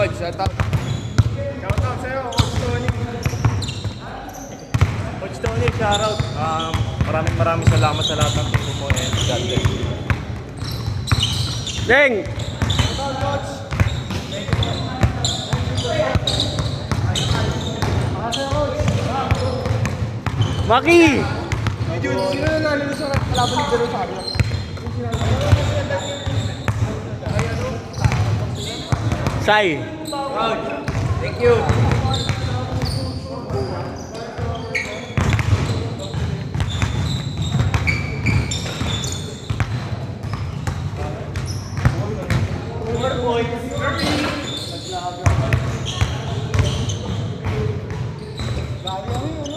Coach. Shout out. Shout out sa'yo, Coach Tony. Coach Tony, shoutout. Maraming salamat sa lahat ng tulong mo and God bless you. Deng! Maki! Sino na nalilo sa kalaban ni Jero sa akin? Sai! Coach, thank you. Grabe ako yun.